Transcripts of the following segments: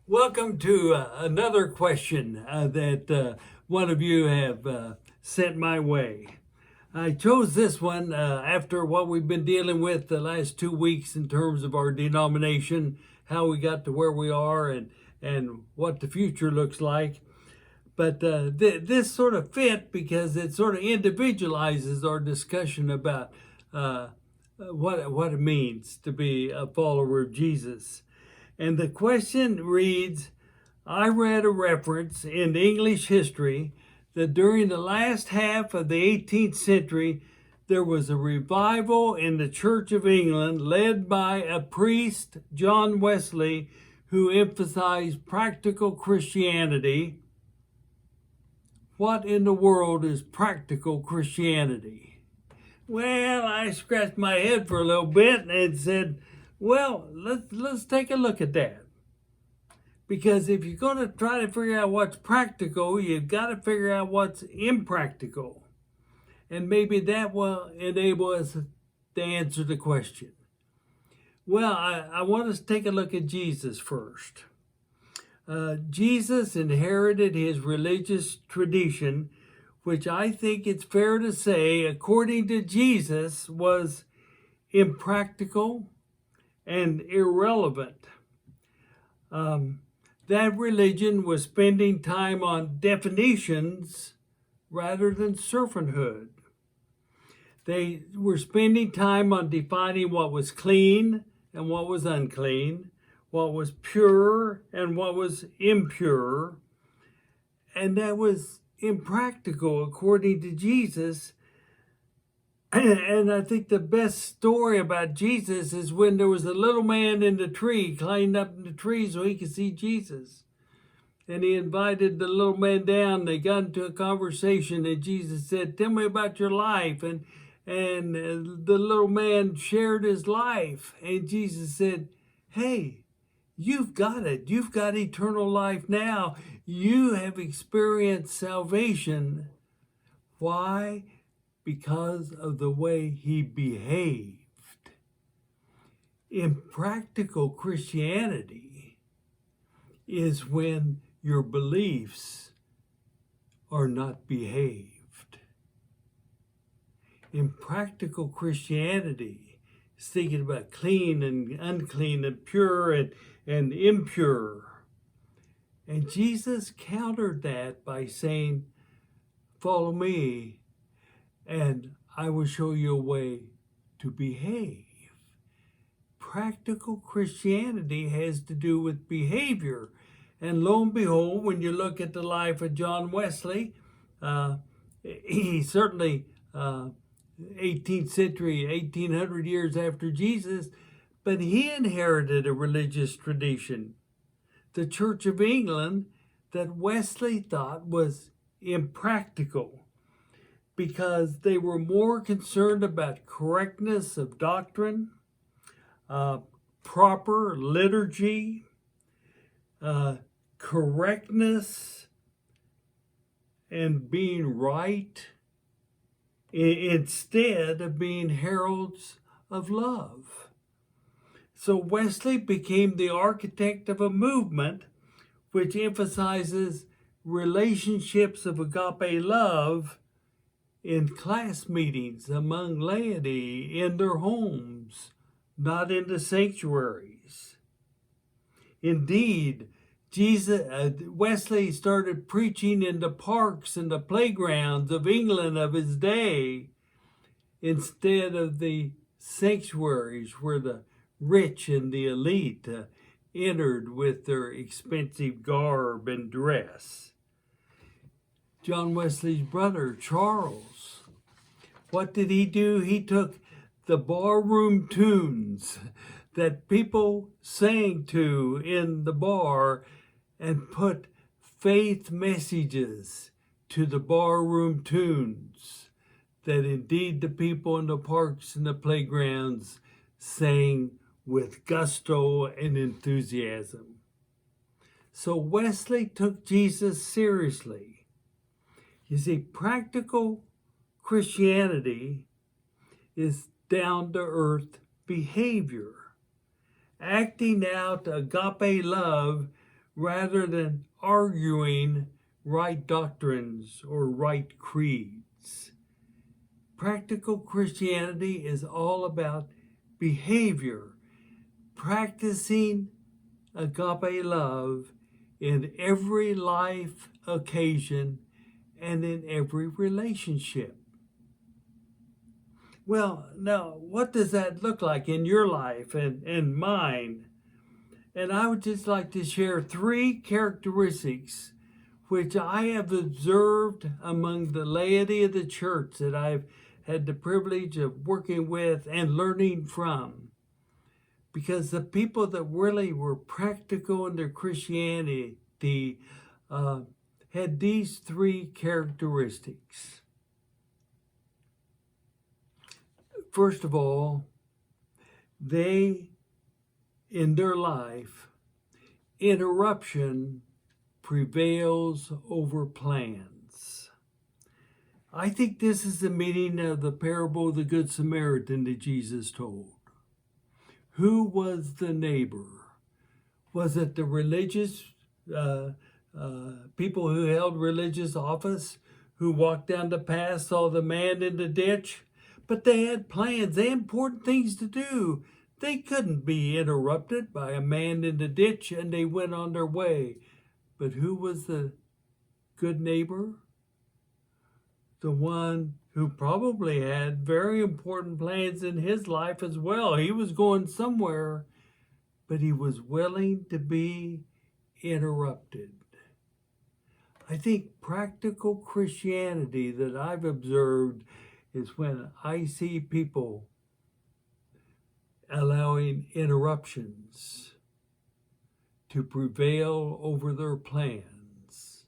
Welcome to another question that one of you have sent my way. I chose this one after what we've been dealing with the last 2 weeks in terms of our denomination, how we got to where we are, and what the future looks like. But this sort of fit because it sort of individualizes our discussion about what it means to be a follower of Jesus. And the question reads, I read a reference in English history that during the last half of the 18th century, there was a revival in the Church of England led by a priest, John Wesley, who emphasized practical Christianity. What in the world is practical Christianity? Well, I scratched my head for a little bit and said, well, let's take a look at that. Because if you're going to try to figure out what's practical, you've got to figure out what's impractical. And maybe that will enable us to answer the question. Well, I want us to take a look at Jesus first. Jesus inherited his religious tradition, which I think it's fair to say, according to Jesus, was impractical and irrelevant. That religion was spending time on definitions rather than servanthood. They were spending time on defining what was clean and what was unclean, what was pure and what was impure, and that was impractical according to Jesus. And I think the best story about Jesus is when there was a little man in the tree, climbed up in the tree so he could see Jesus. And he invited the little man down. They got into a conversation, and Jesus said, tell me about your life. And the little man shared his life. And Jesus said, hey, you've got it. You've got eternal life now. You have experienced salvation. Why? Because of the way he behaved. Impractical Christianity is when your beliefs are not behaved. Impractical Christianity is thinking about clean and unclean and pure and impure. And Jesus countered that by saying, follow me, and I will show you a way to behave. Practical Christianity has to do with behavior. And lo and behold, when you look at the life of John Wesley, he certainly 18th century, 1800 years after Jesus, but he inherited a religious tradition, the Church of England, that Wesley thought was impractical, because they were more concerned about correctness of doctrine, proper liturgy, correctness, and being right, instead of being heralds of love. So Wesley became the architect of a movement which emphasizes relationships of agape love in class meetings, among laity, in their homes, not in the sanctuaries. Indeed, Wesley started preaching in the parks and the playgrounds of England of his day instead of the sanctuaries where the rich and the elite entered with their expensive garb and dress. John Wesley's brother, Charles, what did he do? He took the barroom tunes that people sang to in the bar and put faith messages to the barroom tunes that indeed the people in the parks and the playgrounds sang with gusto and enthusiasm. So Wesley took Jesus seriously. You see, practical Christianity is down-to-earth behavior, acting out agape love rather than arguing right doctrines or right creeds. Practical Christianity is all about behavior, practicing agape love in every life occasion and in every relationship. Well, now, what does that look like in your life and mine? And I would just like to share 3 characteristics which I have observed among the laity of the church that I've had the privilege of working with and learning from. Because the people that really were practical in their Christianity had these 3 characteristics. First of all, they, in their life, interruption prevails over plans. I think this is the meaning of the parable of the Good Samaritan that Jesus told. Who was the neighbor? Was it the religious people who held religious office who walked down the path, saw the man in the ditch? But they had plans, they had important things to do. They couldn't be interrupted by a man in the ditch, and they went on their way. But who was the good neighbor? The one who probably had very important plans in his life as well. He was going somewhere, but he was willing to be interrupted. I think practical Christianity that I've observed is when I see people allowing interruptions to prevail over their plans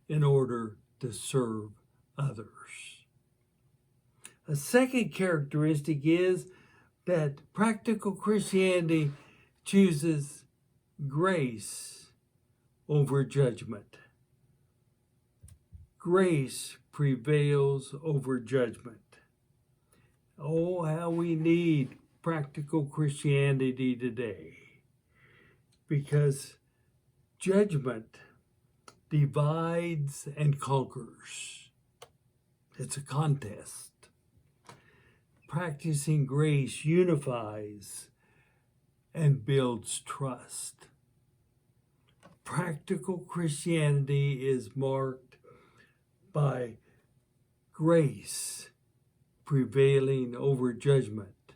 in order to serve others. A second characteristic is that practical Christianity chooses grace over judgment. Grace prevails over judgment. Oh, how we need practical Christianity today, because judgment divides and conquers. It's a contest. Practicing grace unifies and builds trust. Practical Christianity is marked by grace prevailing over judgment,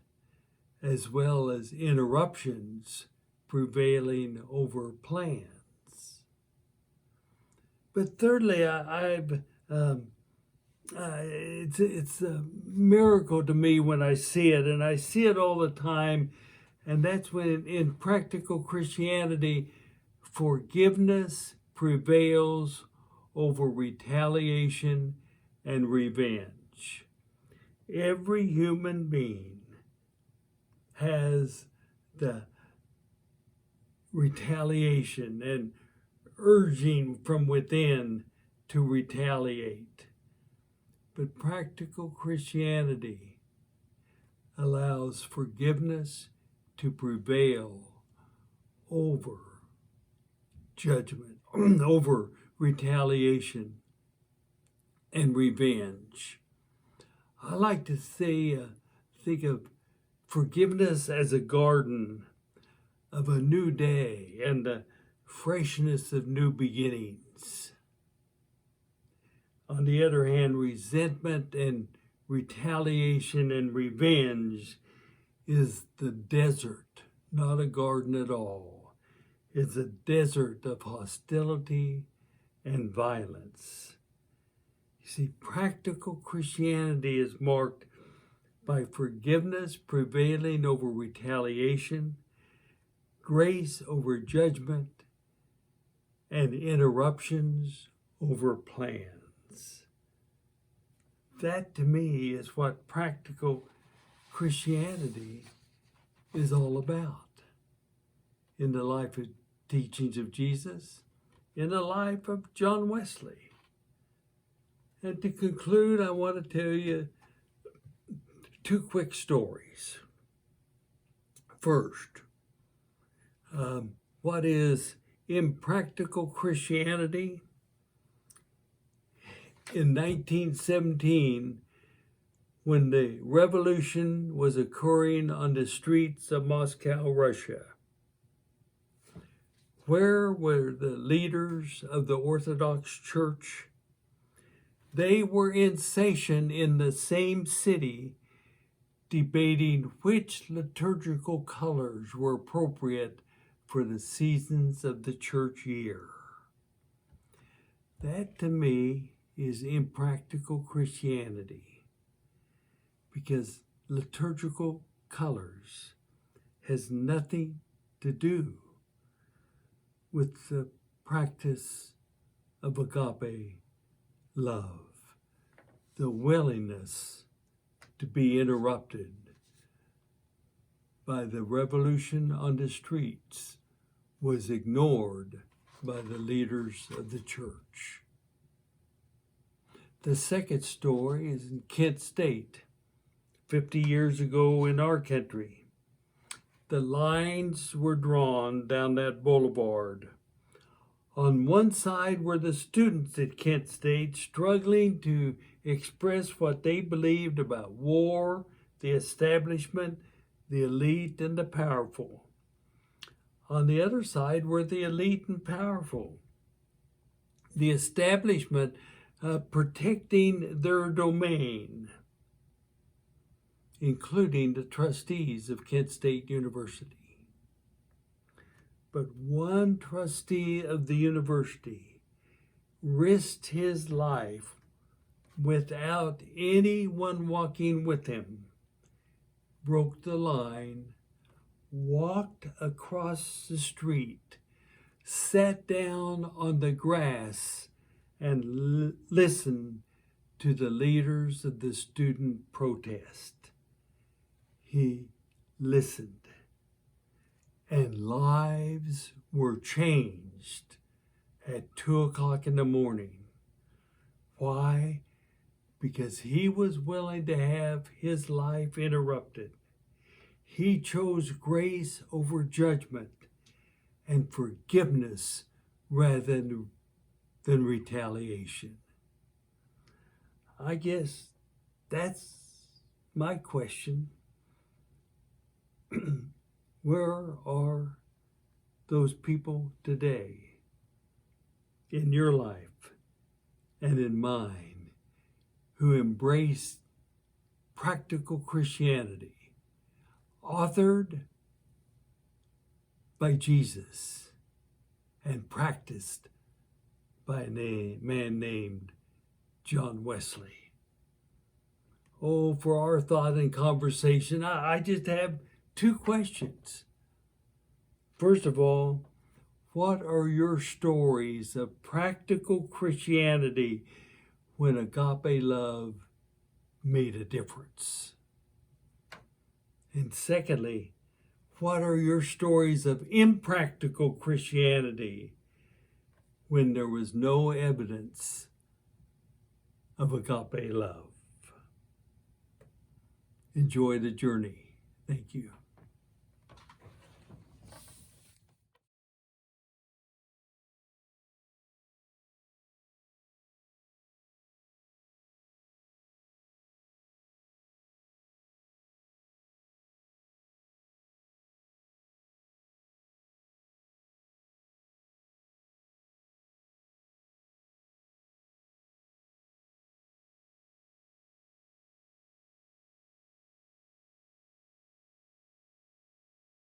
as well as interruptions prevailing over plans. But thirdly, it's a miracle to me when I see it, and I see it all the time, and that's when in practical Christianity, forgiveness prevails over retaliation and revenge. Every human being has the retaliation and urging from within to retaliate. But practical Christianity allows forgiveness to prevail over judgment, over retaliation and revenge. I like to say, think of forgiveness as a garden of a new day and the freshness of new beginnings. On the other hand, resentment and retaliation and revenge is the desert, not a garden at all. It's a desert of hostility and violence. You see, practical Christianity is marked by forgiveness prevailing over retaliation, grace over judgment, and interruptions over plans. That to me is what practical Christianity is all about in the life and teachings of Jesus, in the life of John Wesley. And to conclude, I want to tell you 2 quick stories. First, what is Impractical Christianity? In 1917, when the revolution was occurring on the streets of Moscow, Russia, where were the leaders of the Orthodox Church? They were in session in the same city, debating which liturgical colors were appropriate for the seasons of the church year. That, to me, is impractical Christianity, because liturgical colors has nothing to do with the practice of agape love, the willingness to be interrupted by the revolution on the streets was ignored by the leaders of the church. The second story is in Kent State, 50 years ago in our country. The lines were drawn down that boulevard. On one side were the students at Kent State struggling to express what they believed about war, the establishment, the elite, and the powerful. On the other side were the elite and powerful, the establishment protecting their domain, including the trustees of Kent State University. But one trustee of the university risked his life without anyone walking with him, broke the line, walked across the street, sat down on the grass, and listened to the leaders of the student protest. He listened, and lives were changed at 2 o'clock in the morning. Why? Because he was willing to have his life interrupted. He chose grace over judgment and forgiveness rather than retaliation. I guess that's my question. Where are those people today in your life and in mine who embrace practical Christianity, authored by Jesus and practiced by a man named John Wesley? Oh, for our thought and conversation, I just have 2 questions. First of all, what are your stories of practical Christianity when agape love made a difference? And secondly, what are your stories of impractical Christianity when there was no evidence of agape love? Enjoy the journey. Thank you.